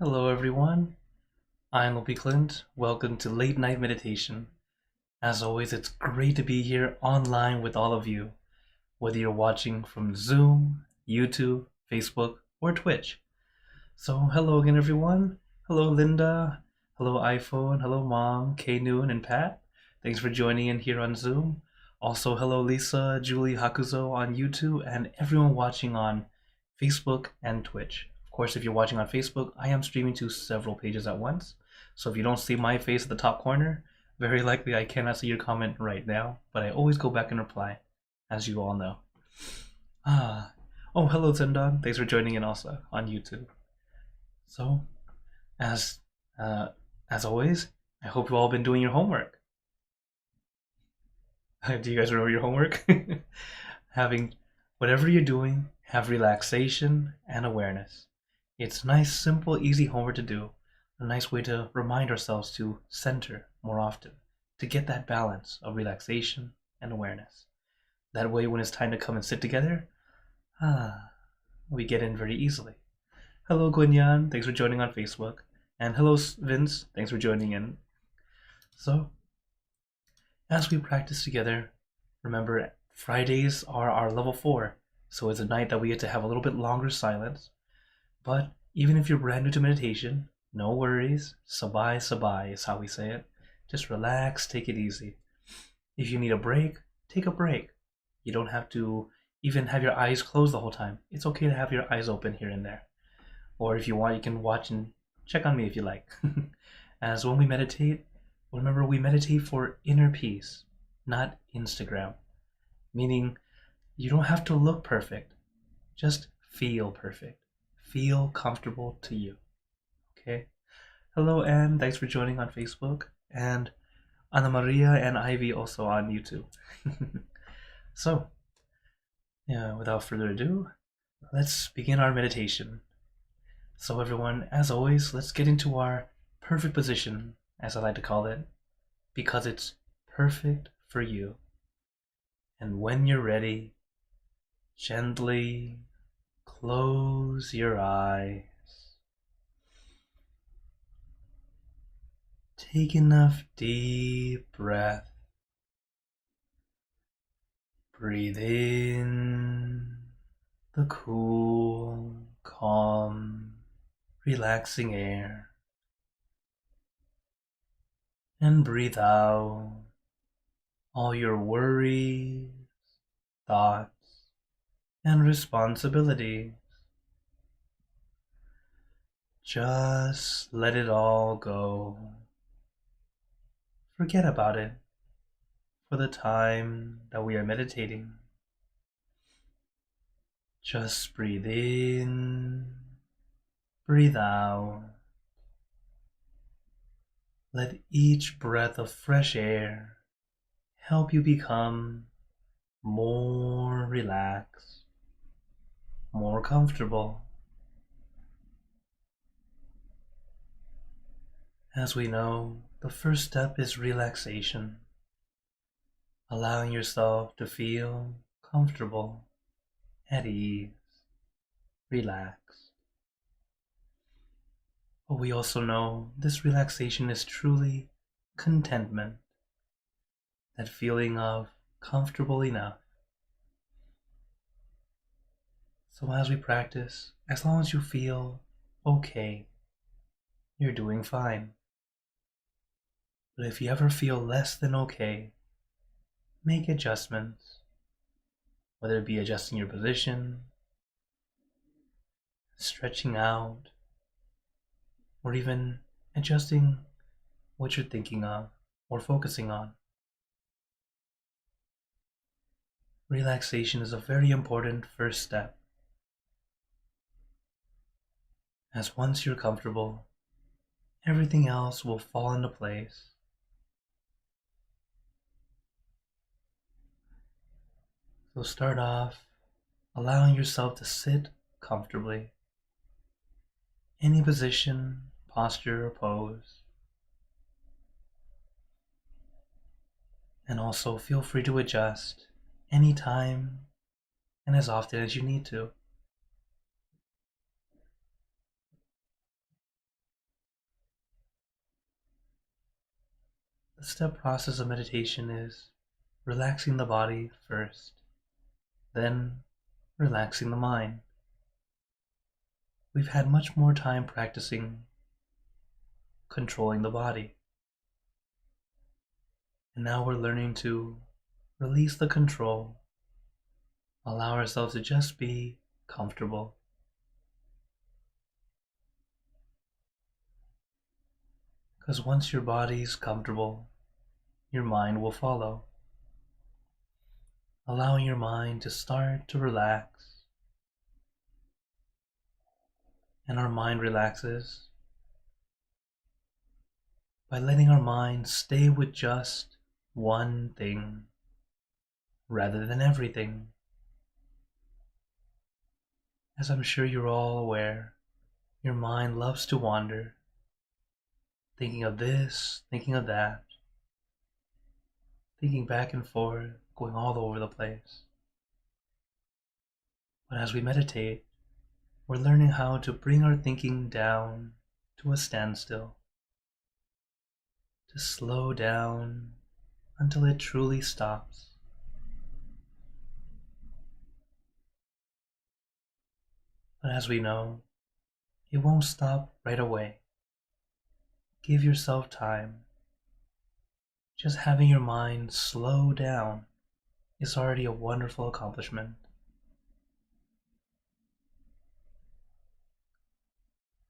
Hello, everyone. I'm Opie Clint. Welcome to Late Night Meditation. As always, it's great to be here online with all of you, whether you're watching from Zoom, YouTube, Facebook, or Twitch. So, hello again, everyone. Hello, Linda. Hello, iPhone. Hello, Mom, K Noon, and Pat. Thanks for joining in here on Zoom. Also, hello, Lisa, Julie, Hakuzo on YouTube, and everyone watching on Facebook and Twitch. Of course, if you're watching on Facebook, I am streaming to several pages at once. So if you don't see my face at the top corner, very likely I cannot see your comment right now, but I always go back and reply, as you all know. Ah, oh, hello, Zendon. Thanks for joining in also on YouTube. So, as uh, as always, I hope you've all been doing your homework. Do you guys remember your homework? Having whatever you're doing, have relaxation and awareness. It's nice, simple, easy homework to do. A nice way to remind ourselves to center more often, to get that balance of relaxation and awareness. That way, when it's time to come and sit together, we get in very easily. Hello, Guinyan. Thanks for joining on Facebook. And hello, Vince. Thanks for joining in. So, as we practice together, remember Fridays are our level 4, so it's a night that we get to have a little bit longer silence. But even if you're brand new to meditation, no worries. Sabai sabai is how we say it. Just relax, take it easy. If you need a break, take a break. You don't have to even have your eyes closed the whole time. It's okay to have your eyes open here and there. Or if you want, you can watch and check on me if you like. As when we meditate, remember we meditate for inner peace, not Instagram. Meaning, you don't have to look perfect. Just feel perfect. Feel comfortable to you. Okay? Hello, Anne. Thanks for joining on Facebook. And Anna Maria and Ivy also on YouTube. So, yeah, without further ado, let's begin our meditation. So, everyone, as always, let's get into our perfect position, as I like to call it, because it's perfect for you. And when you're ready, gently close your eyes. Take enough deep breath. Breathe in the cool, calm, relaxing air. And breathe out all your worries, thoughts, and responsibilities. Just let it all go. Forget about it for the time that we are meditating. Just breathe in, breathe out. Let each breath of fresh air help you become more relaxed, more comfortable. As we know, the first step is relaxation, allowing yourself to feel comfortable, at ease, relaxed. But we also know this relaxation is truly contentment, that feeling of comfortable enough. So as we practice, as long as you feel okay, you're doing fine. But if you ever feel less than okay, make adjustments, whether it be adjusting your position, stretching out, or even adjusting what you're thinking of or focusing on. Relaxation is a very important first step, as once you're comfortable, everything else will fall into place. So start off allowing yourself to sit comfortably, any position, posture, or pose. And also feel free to adjust anytime and as often as you need to. The step process of meditation is relaxing the body first, then relaxing the mind. We've had much more time practicing controlling the body. And now we're learning to release the control, allow ourselves to just be comfortable. Because once your body's comfortable, your mind will follow. Allowing your mind to start to relax. And our mind relaxes by letting our mind stay with just one thing rather than everything. As I'm sure you're all aware, your mind loves to wander, thinking of this, thinking of that, thinking back and forth, going all over the place. But as we meditate, we're learning how to bring our thinking down to a standstill, to slow down until it truly stops. But as we know, it won't stop right away. Give yourself time. Just having your mind slow down is already a wonderful accomplishment.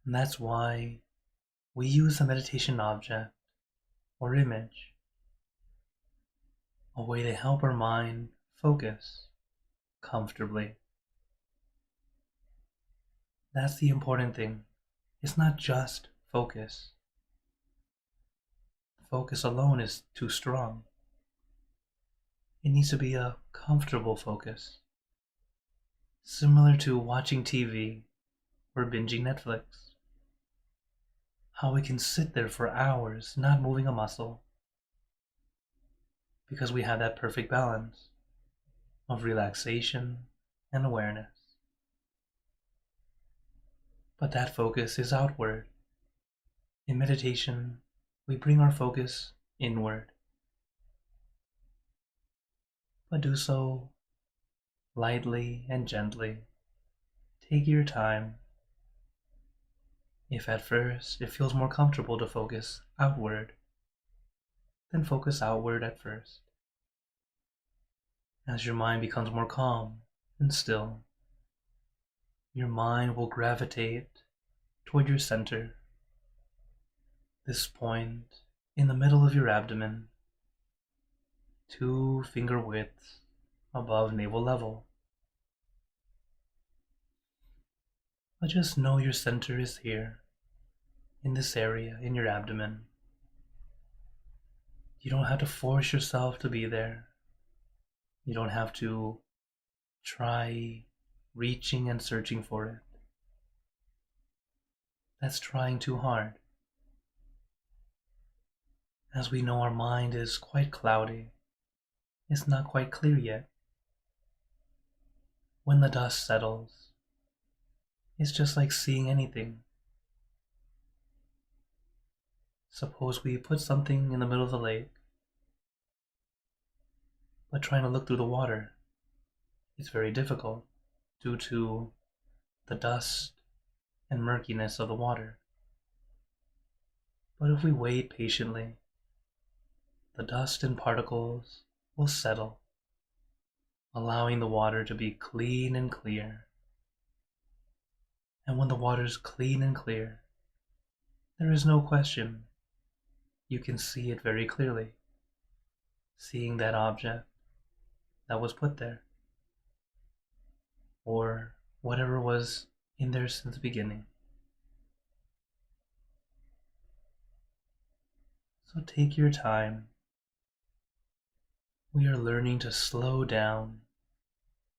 And that's why we use a meditation object or image, a way to help our mind focus comfortably. That's the important thing. It's not just focus. Focus alone is too strong. It needs to be a comfortable focus, similar to watching TV or binging Netflix. How we can sit there for hours not moving a muscle because we have that perfect balance of relaxation and awareness. But that focus is outward. In meditation, we bring our focus inward, but do so lightly and gently. Take your time. If at first it feels more comfortable to focus outward, then focus outward at first. As your mind becomes more calm and still, your mind will gravitate toward your center, this point in the middle of your abdomen, 2 finger widths above navel level. But just know your center is here, in this area, in your abdomen. You don't have to force yourself to be there. You don't have to try reaching and searching for it. That's trying too hard. As we know, our mind is quite cloudy. It's not quite clear yet. When the dust settles, it's just like seeing anything. Suppose we put something in the middle of the lake, but trying to look through the water, it's very difficult due to the dust and murkiness of the water. But if we wait patiently, the dust and particles will settle, allowing the water to be clean and clear. And when the water is clean and clear, there is no question. You can see it very clearly, seeing that object that was put there, or whatever was in there since the beginning. So take your time. We are learning to slow down,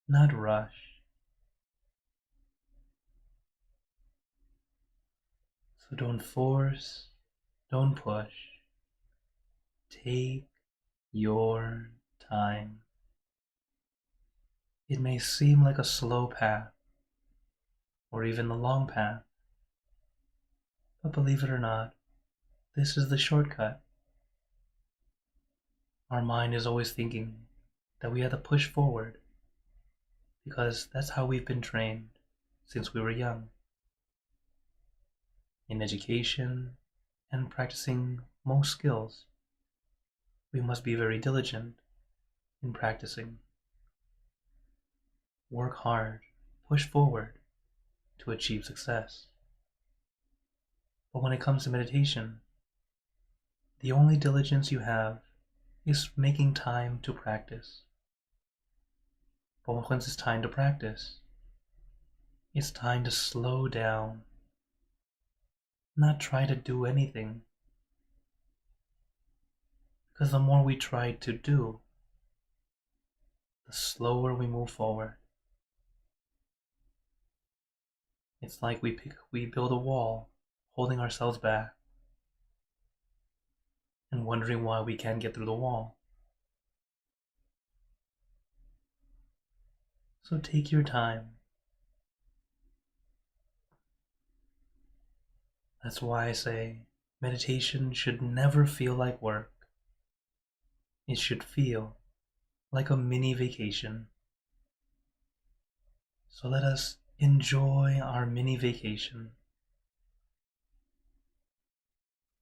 not rush. So don't force, don't push. Take your time. It may seem like a slow path, or even the long path, but believe it or not, this is the shortcut. Our mind is always thinking that we have to push forward because that's how we've been trained since we were young. In education and practicing most skills, we must be very diligent in practicing. Work hard, push forward to achieve success. But when it comes to meditation, the only diligence you have is making time to practice. But once it's time to practice, it's time to slow down, not try to do anything. Because the more we try to do, the slower we move forward. It's like we build a wall, holding ourselves back, and wondering why we can't get through the wall. So take your time. That's why I say meditation should never feel like work. It should feel like a mini vacation. So let us enjoy our mini vacation.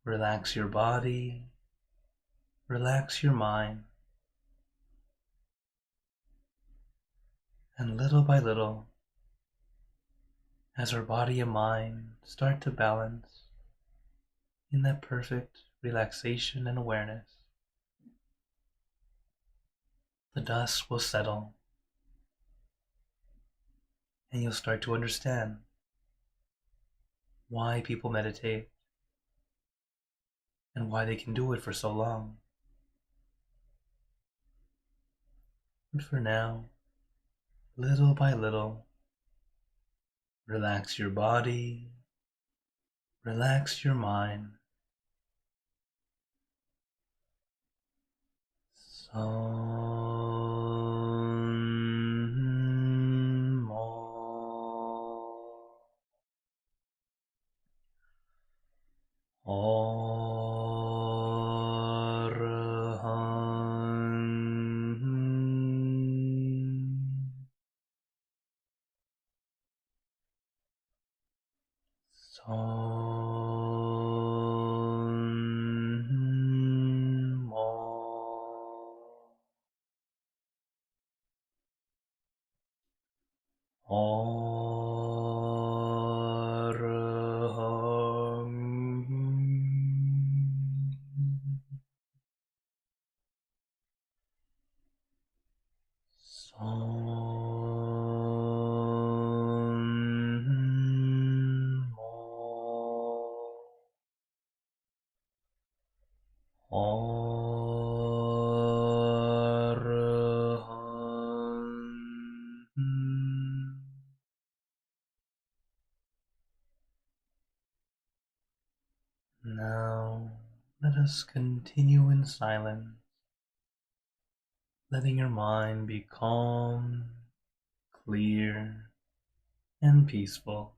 Relax your body, relax your mind, and little by little, as our body and mind start to balance in that perfect relaxation and awareness, the dust will settle, and you'll start to understand why people meditate and why they can do it for so long. But for now, little by little, relax your body, relax your mind. Now, let us continue in silence, letting your mind be calm, clear, and peaceful.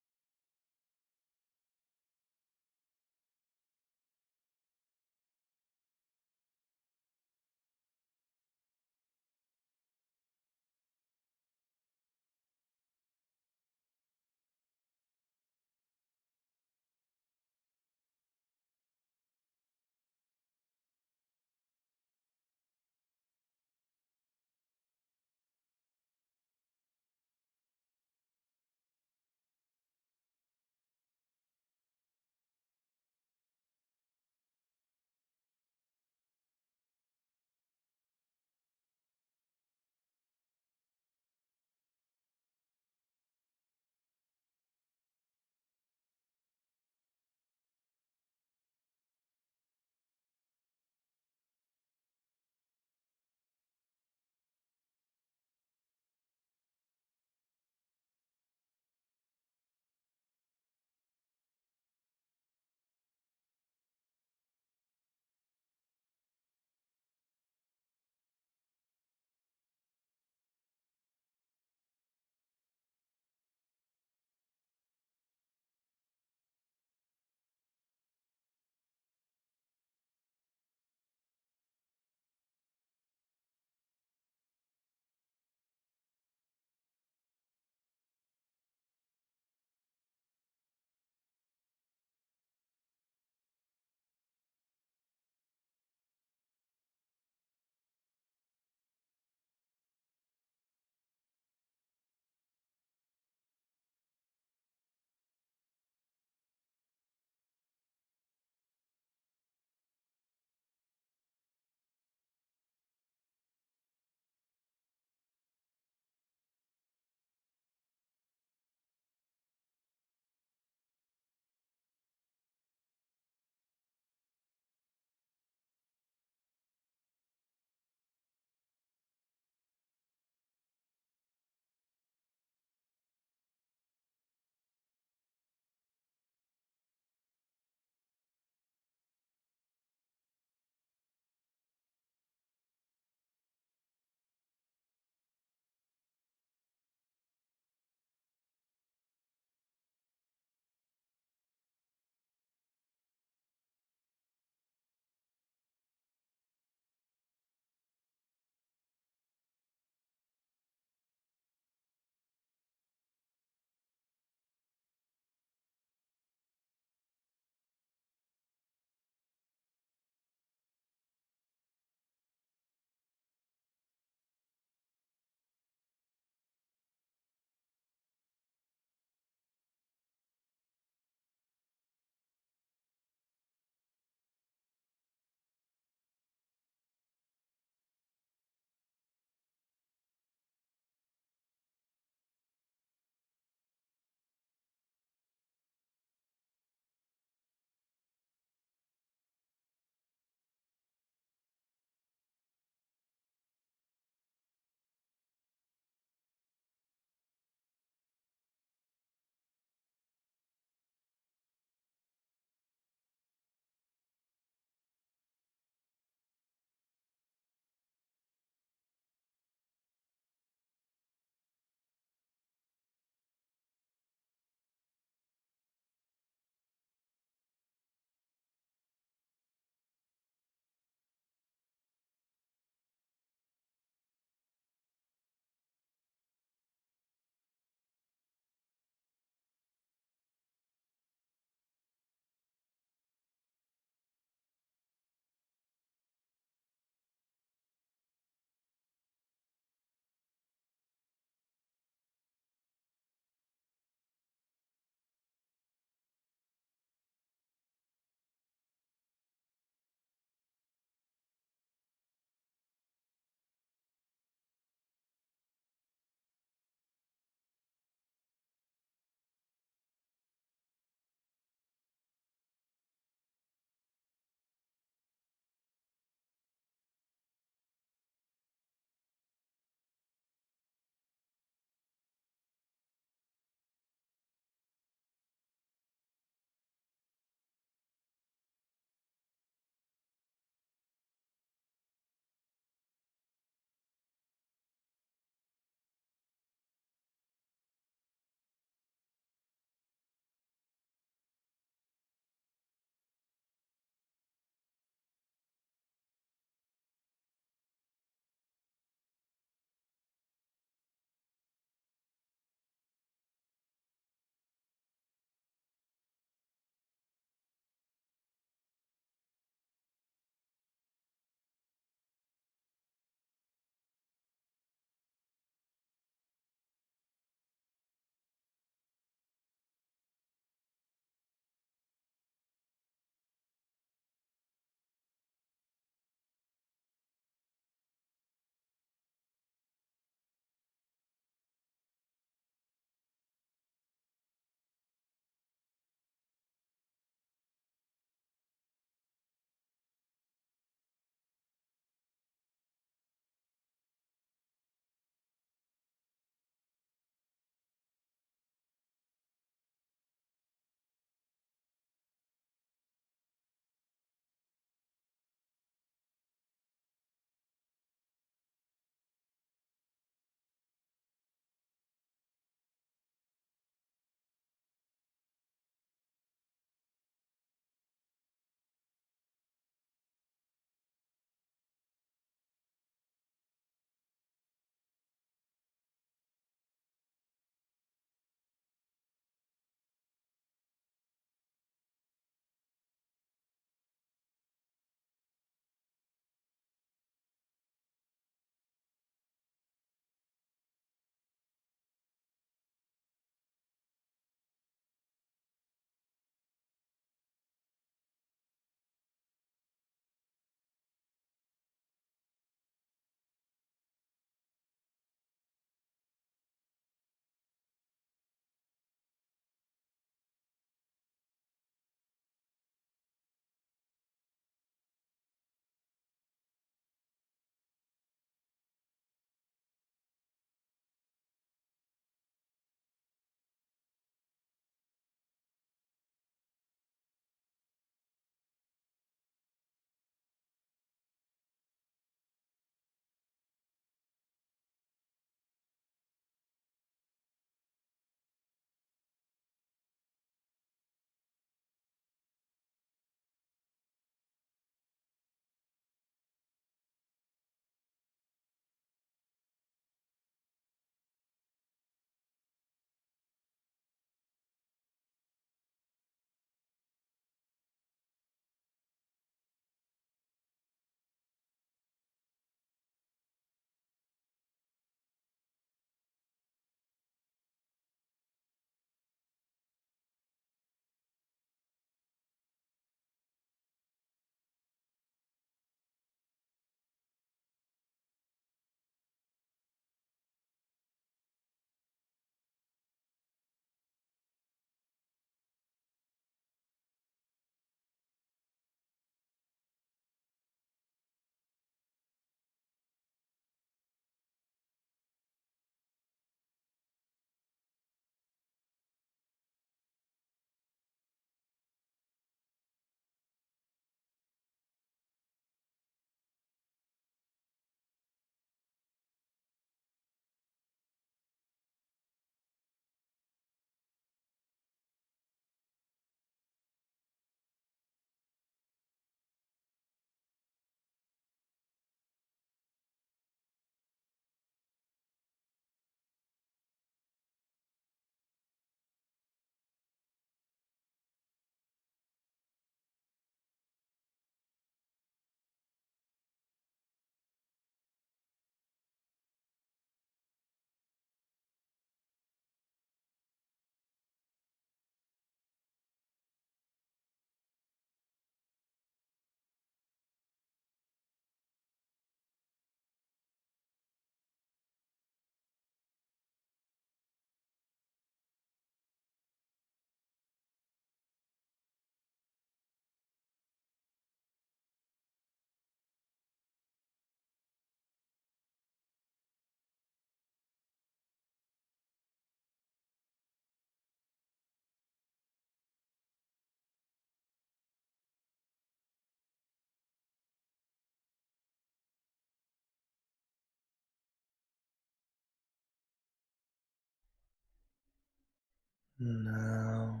Now,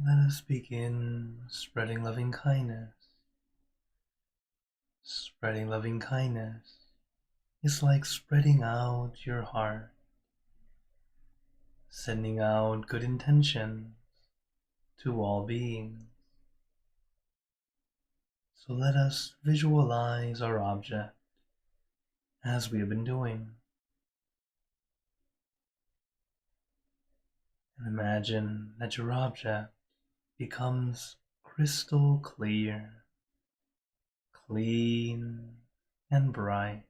let us begin spreading loving kindness. Spreading loving kindness is like spreading out your heart, sending out good intentions to all beings. So let us visualize our object as we have been doing. And imagine that your object becomes crystal clear, clean and bright.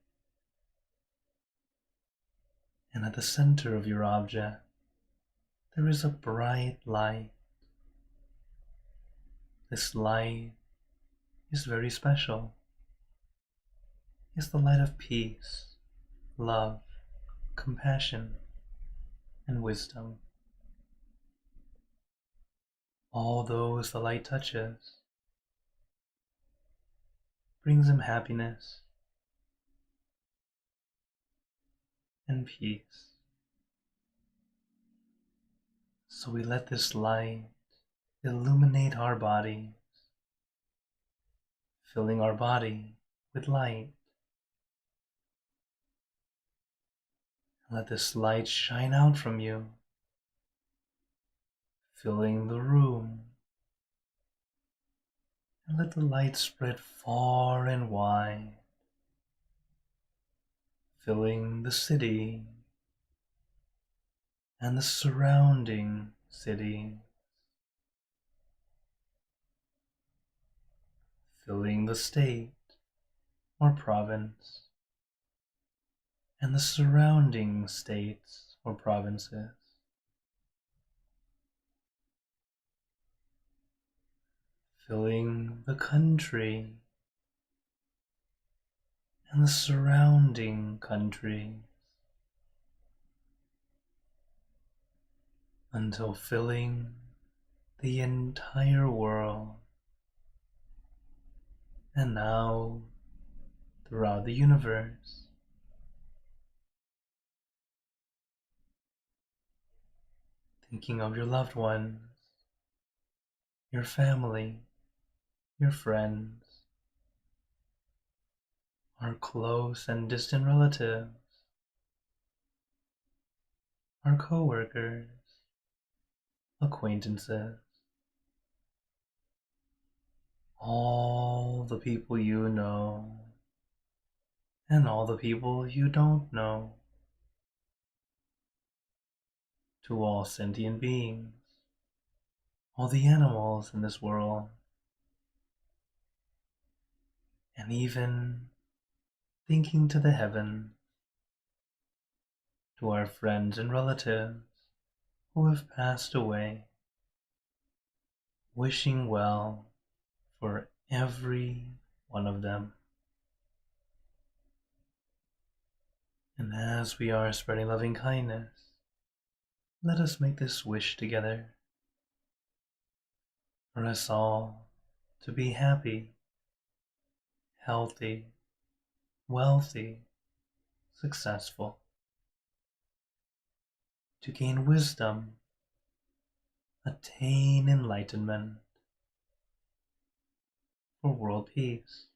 And at the center of your object, there is a bright light. This light is very special. It's the light of peace, love, compassion, and wisdom. All those the light touches brings him happiness and peace. So we let this light illuminate our bodies, filling our body with light. Let this light shine out from you, filling the room. And let the light spread far and wide, filling the city and the surrounding cities, filling the state or province and the surrounding states or provinces. Filling the country and the surrounding countries, until filling the entire world, and now throughout the universe. Thinking of your loved ones, your family, your friends, our close and distant relatives, our co-workers, acquaintances, all the people you know, and all the people you don't know, to all sentient beings, all the animals in this world, and even thinking to the heavens, to our friends and relatives who have passed away, wishing well for every one of them. And as we are spreading loving kindness, let us make this wish together for us all to be happy, healthy, wealthy, successful, to gain wisdom, attain enlightenment, for world peace.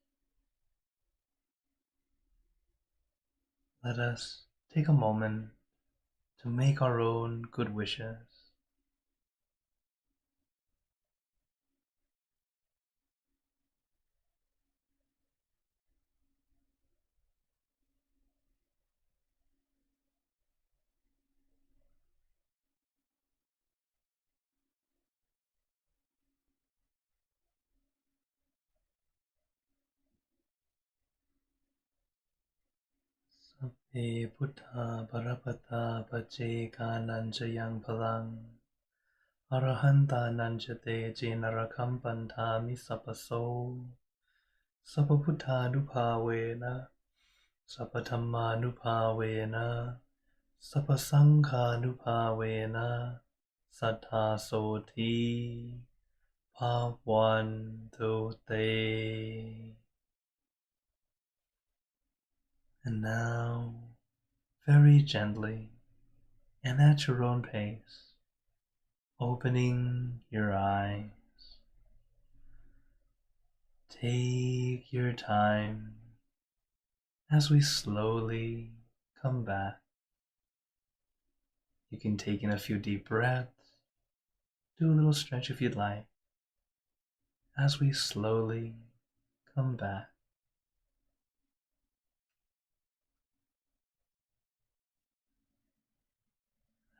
Let us take a moment to make our own good wishes. Sabbe Buddha Parapata Paccekanan Yang Palang Arahanta Nanjate Jenarakam Pantami Sapaso Sapabuddha Nupavena Sapathamma Nupavena Sapasangha Nupavena Sattha Soti Bhavantu Te. And now, very gently and at your own pace, opening your eyes. Take your time as we slowly come back. You can take in a few deep breaths, do a little stretch if you'd like, as we slowly come back.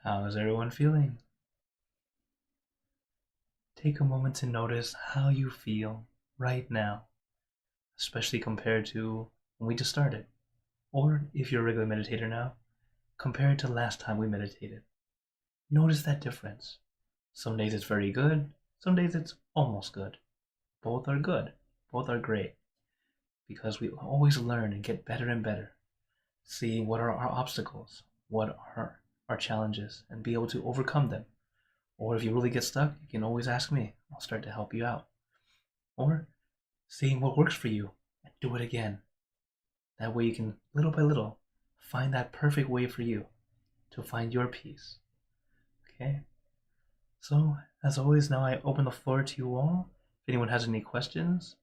How is everyone feeling? Take a moment to notice how you feel right now, especially compared to when we just started. Or if you're a regular meditator now, compared to last time we meditated. Notice that difference. Some days it's very good, some days it's almost good. Both are good, both are great, because we always learn and get better and better, seeing what are our obstacles, what are our challenges, and be able to overcome them. Or if you really get stuck, you can always ask me. I'll start to help you out. Or seeing what works for you and do it again. That way you can, little by little, find that perfect way for you to find your peace. Okay? So, as always, now I open the floor to you all. If anyone has any questions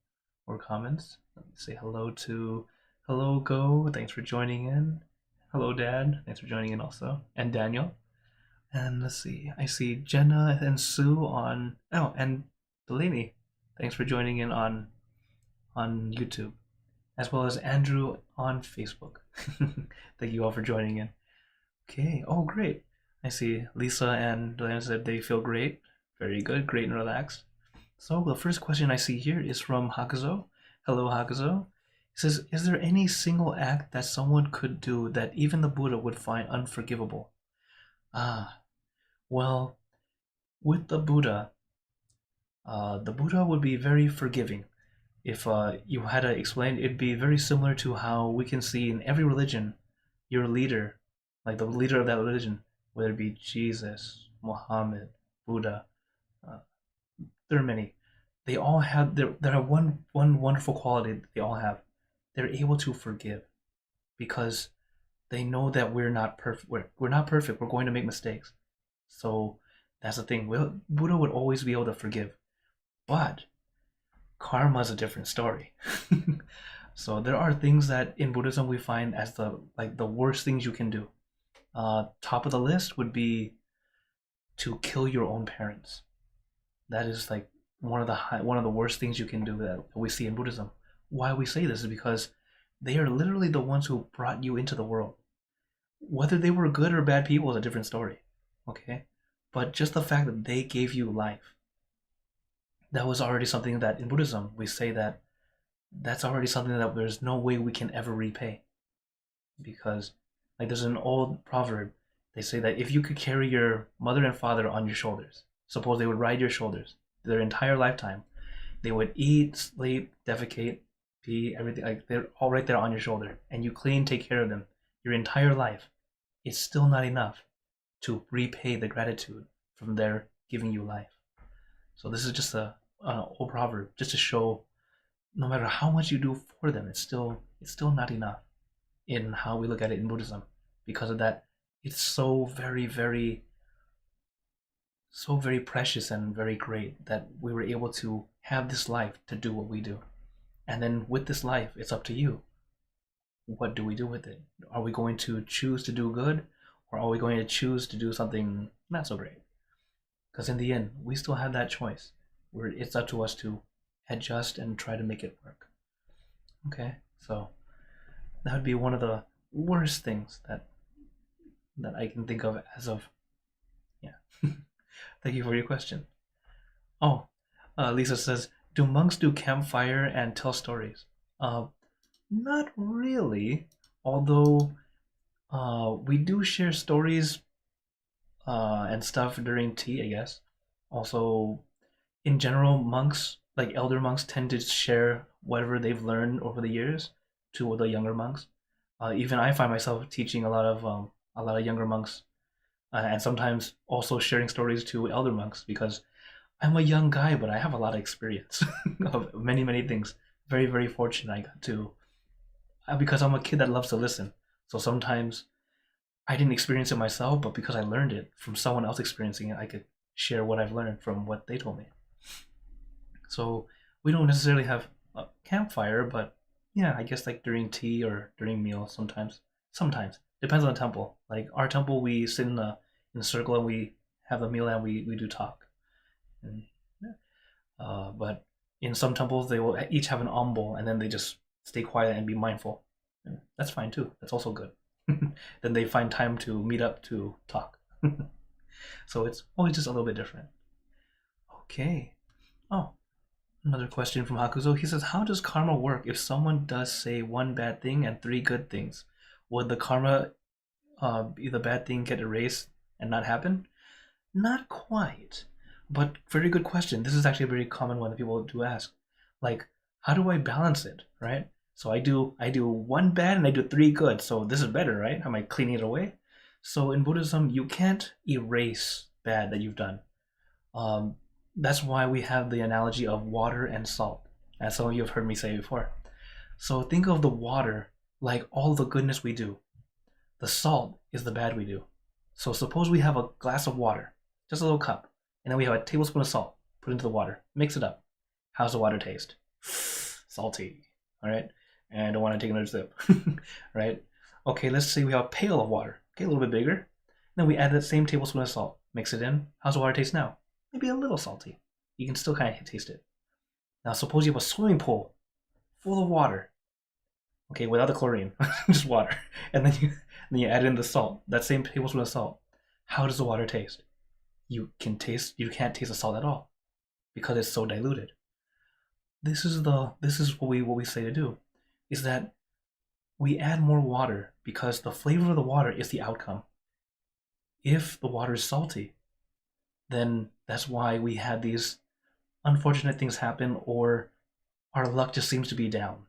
or comments, let me say hello to Hello Go. Thanks for joining in. Hello Dad. Thanks for joining in also. And Daniel. And let's see. I see Jenna and Sue on. Oh, and Delaney. Thanks for joining in on YouTube, as well as Andrew on Facebook. Thank you all for joining in. Okay. Oh, great. I see Lisa and Delaney said they feel great. Very good. Great and relaxed. So the first question I see here is from Hakazo. Hello, Hakazo. It says, is there any single act that someone could do that even the Buddha would find unforgivable? Well, with the Buddha would be very forgiving. If you had to explain, it'd be very similar to how we can see in every religion, your leader, like the leader of that religion, whether it be Jesus, Muhammad, Buddha, uh, there are many. They all have there are one wonderful quality that they all have. They're able to forgive because they know that we're not perfect. We're not perfect. We're going to make mistakes. So that's the thing. Buddha would always be able to forgive, but karma is a different story. So there are things that in Buddhism we find as the worst things you can do. Top of the list would be to kill your own parents. That is like one of the worst things you can do that we see in Buddhism. Why we say this is because they are literally the ones who brought you into the world. Whether they were good or bad people is a different story. Okay? But just the fact that they gave you life, that was already something that in Buddhism we say that that's already something that there's no way we can ever repay. Because like there's an old proverb, they say that if you could carry your mother and father on your shoulders, suppose they would ride your shoulders their entire lifetime, they would eat, sleep, defecate, pee, everything, like they're all right there on your shoulder, and you clean, take care of them your entire life, it's still not enough to repay the gratitude from their giving you life. So this is just an old proverb, just to show no matter how much you do for them, it's still not enough in how we look at it in Buddhism. Because of that, it's so very precious and very great that we were able to have this life to do what we do. And then with this life, it's up to you. What do we do with it? Are we going to choose to do good, or are we going to choose to do something not so great? Because in the end, we still have that choice. It's up to us to adjust and try to make it work. Okay, so that would be one of the worst things that I can think of as of, yeah. Thank you for your question. Oh, Lisa says, do monks do campfire and tell stories? Not really, although we do share stories and stuff during tea, I guess. Also, in general, monks, like elder monks, tend to share whatever they've learned over the years to the younger monks. Even I find myself teaching a lot of younger monks, and sometimes also sharing stories to elder monks because I'm a young guy, but I have a lot of experience of many things. Very fortunate I got to, because I'm a kid that loves to listen. So sometimes I didn't experience it myself, but because I learned it from someone else experiencing it, I could share what I've learned from what they told me. So we don't necessarily have a campfire, but yeah, I guess like during tea or during meals sometimes. Sometimes depends on the temple. Like our temple, we sit in a circle and we have a meal and we do talk. And, yeah. But in some temples, they will each have an ombo and then they just stay quiet and be mindful. And that's fine too. That's also good. Then they find time to meet up to talk. So it's always just a little bit different. Okay. Oh, another question from Hakuzo. He says, how does karma work if someone does say one bad thing and three good things? Would the karma be the bad thing get erased and not happen? Not quite. But very good question. This is actually a very common one that people do ask. Like, how do I balance it, right? So I do one bad and I do three good. So this is better, right? Am I cleaning it away? So in Buddhism, you can't erase bad that you've done. That's why we have the analogy of water and salt, as some of you have heard me say before. So think of the water like all the goodness we do. The salt is the bad we do. So suppose we have a glass of water, just a little cup, and then we have a tablespoon of salt. Put into the water, mix it up. How's the water taste? Salty, all right? And I don't want to take another sip, right? Okay, let's say we have a pail of water, okay, a little bit bigger. Then we add that same tablespoon of salt, mix it in. How's the water taste now? Maybe a little salty. You can still kind of taste it. Now suppose you have a swimming pool full of water, okay, without the chlorine, just water, and then you add in the salt, that same tablespoon of salt. How does the water taste? You can't taste the salt at all because it's so diluted. This is what we say to do, is that we add more water because the flavor of the water is the outcome. If the water is salty, then that's why we had these unfortunate things happen, or our luck just seems to be down.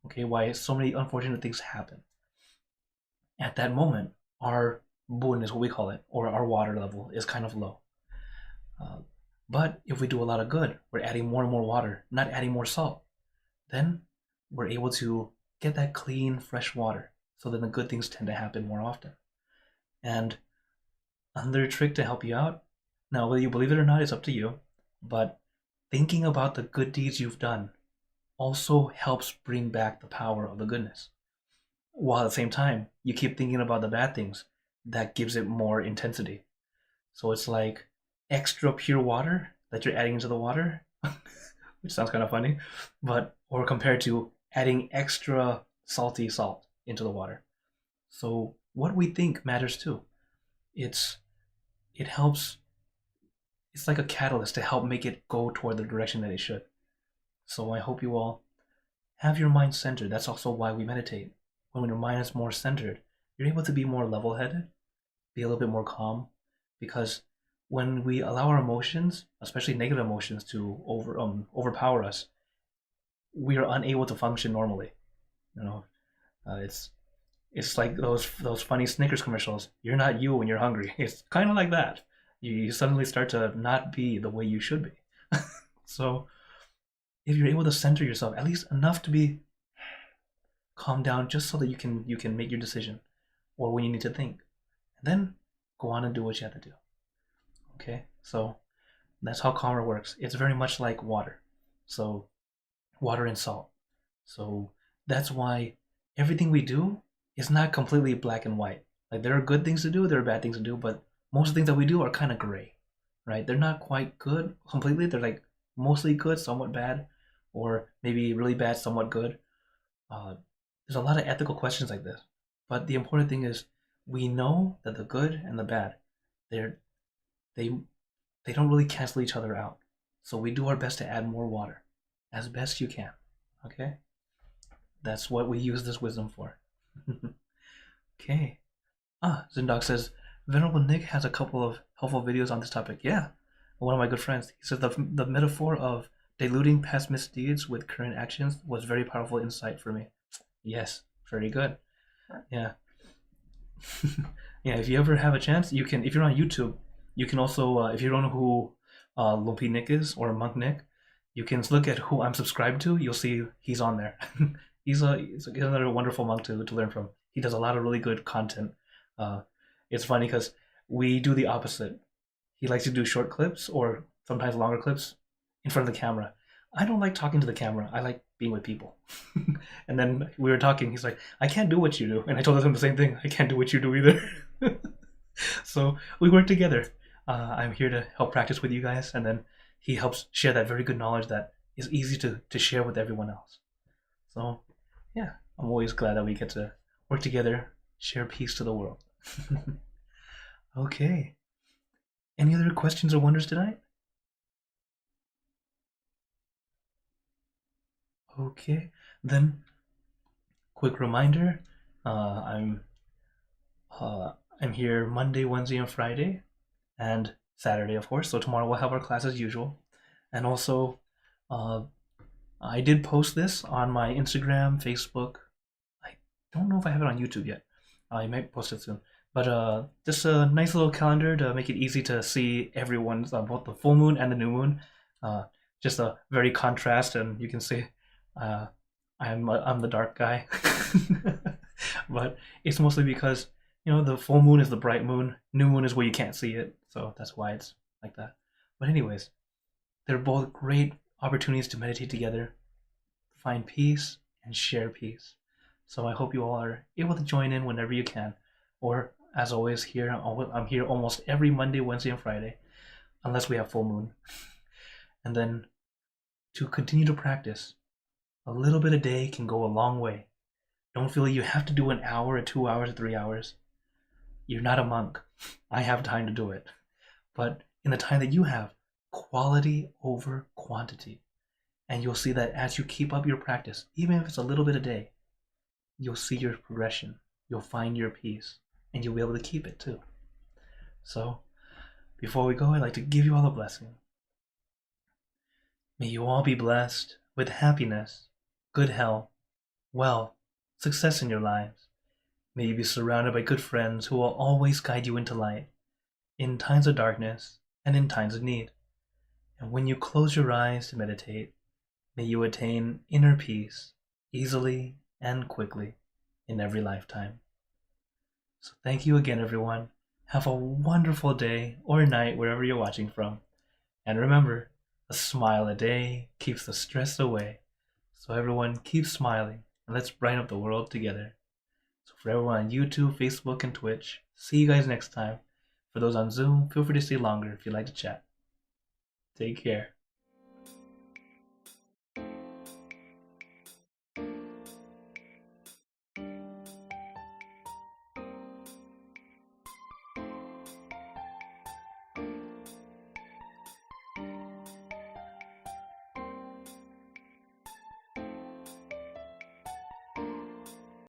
Okay, why so many unfortunate things happen. At that moment, our bun is what we call it, or our water level is kind of low. But if we do a lot of good, we're adding more and more water, not adding more salt, then we're able to get that clean, fresh water. So then the good things tend to happen more often. And another trick to help you out, now whether you believe it or not, it's up to you, but thinking about the good deeds you've done also helps bring back the power of the goodness. While at the same time, you keep thinking about the bad things, that gives it more intensity. So it's like extra pure water that you're adding into the water, which sounds kind of funny, or compared to adding extra salty salt into the water. So what we think matters too. It helps. It's like a catalyst to help make it go toward the direction that it should. So I hope you all have your mind centered. That's also why we meditate. When your mind is more centered, you're able to be more level-headed, be a little bit more calm, because when we allow our emotions, especially negative emotions, to overpower us, we are unable to function normally. You know, it's like those funny Snickers commercials. You're not you when you're hungry. It's kind of like that. You suddenly start to not be the way you should be. So if you're able to center yourself at least enough to be calm down, just so that you can make your decision, or when you need to think, and then go on and do what you have to do. Okay, so that's how karma works. It's very much like water. So water and salt. So that's why everything we do is not completely black and white. Like there are good things to do, there are bad things to do, but most of the things that we do are kind of gray, right? They're not quite good completely. They're like mostly good, somewhat bad, or maybe really bad, somewhat good. There's a lot of ethical questions like this, but the important thing is we know that the good and the bad, they don't really cancel each other out. So we do our best to add more water, as best you can. Okay, that's what we use this wisdom for. Okay. Zindog says Venerable Nick has a couple of helpful videos on this topic. Yeah, one of my good friends. He says the metaphor of diluting past misdeeds with current actions was very powerful insight for me. Yes, very good. Yeah. Yeah, if you ever have a chance, you can, if you're on YouTube, you can also, if you don't know who Lumpy Nick is, or Monk Nick, you can look at who I'm subscribed to. You'll see he's on there. he's another wonderful monk to learn from. He does a lot of really good content. It's funny because we do the opposite. he likes to do short clips or sometimes longer clips in front of the camera. I don't like talking to the camera. I like being with people. And then we were talking. He's like, I can't do what you do. And I told him the same thing. I can't do what you do either. So we work together. I'm here to help practice with you guys. And then he helps share that very good knowledge that is easy to share with everyone else. So yeah, I'm always glad that we get to work together, share peace to the world. Okay. Any other questions or wonders tonight? Okay, then quick reminder, uh, I'm I'm here Monday, Wednesday, and Friday, and Saturday, of course. So tomorrow we'll have our class as usual, and also, uh, I did post this on my Instagram, Facebook. I don't know if I have it on YouTube yet. I might post it soon. But just a nice little calendar to make it easy to see everyone's both the full moon and the new moon. Uh, just a very contrast, and you can see uh, I'm the dark guy. But it's mostly because the full moon is the bright moon, new moon is where you can't see it, so that's why it's like that. But anyways, they're both great opportunities to meditate together, find peace, and share peace. So I hope you all are able to join in whenever you can. Or, as always, I'm here almost every Monday, Wednesday, and Friday, unless we have full moon. And then to continue to practice, a little bit a day can go a long way. Don't feel like you have to do an hour or 2 hours or 3 hours. You're not a monk. I have time to do it. But in the time that you have, quality over quantity. And you'll see that as you keep up your practice, even if it's a little bit a day, you'll see your progression. You'll find your peace. And you'll be able to keep it too. So, before we go, I'd like to give you all a blessing. May you all be blessed with happiness, good health, wealth, success in your lives. May you be surrounded by good friends who will always guide you into light, in times of darkness and in times of need. And when you close your eyes to meditate, may you attain inner peace easily and quickly in every lifetime. So thank you again, everyone. Have a wonderful day or night wherever you're watching from. And remember, a smile a day keeps the stress away. So everyone, keep smiling and let's brighten up the world together. So for everyone on YouTube, Facebook, and Twitch, see you guys next time. For those on Zoom, feel free to stay longer if you'd like to chat. Take care.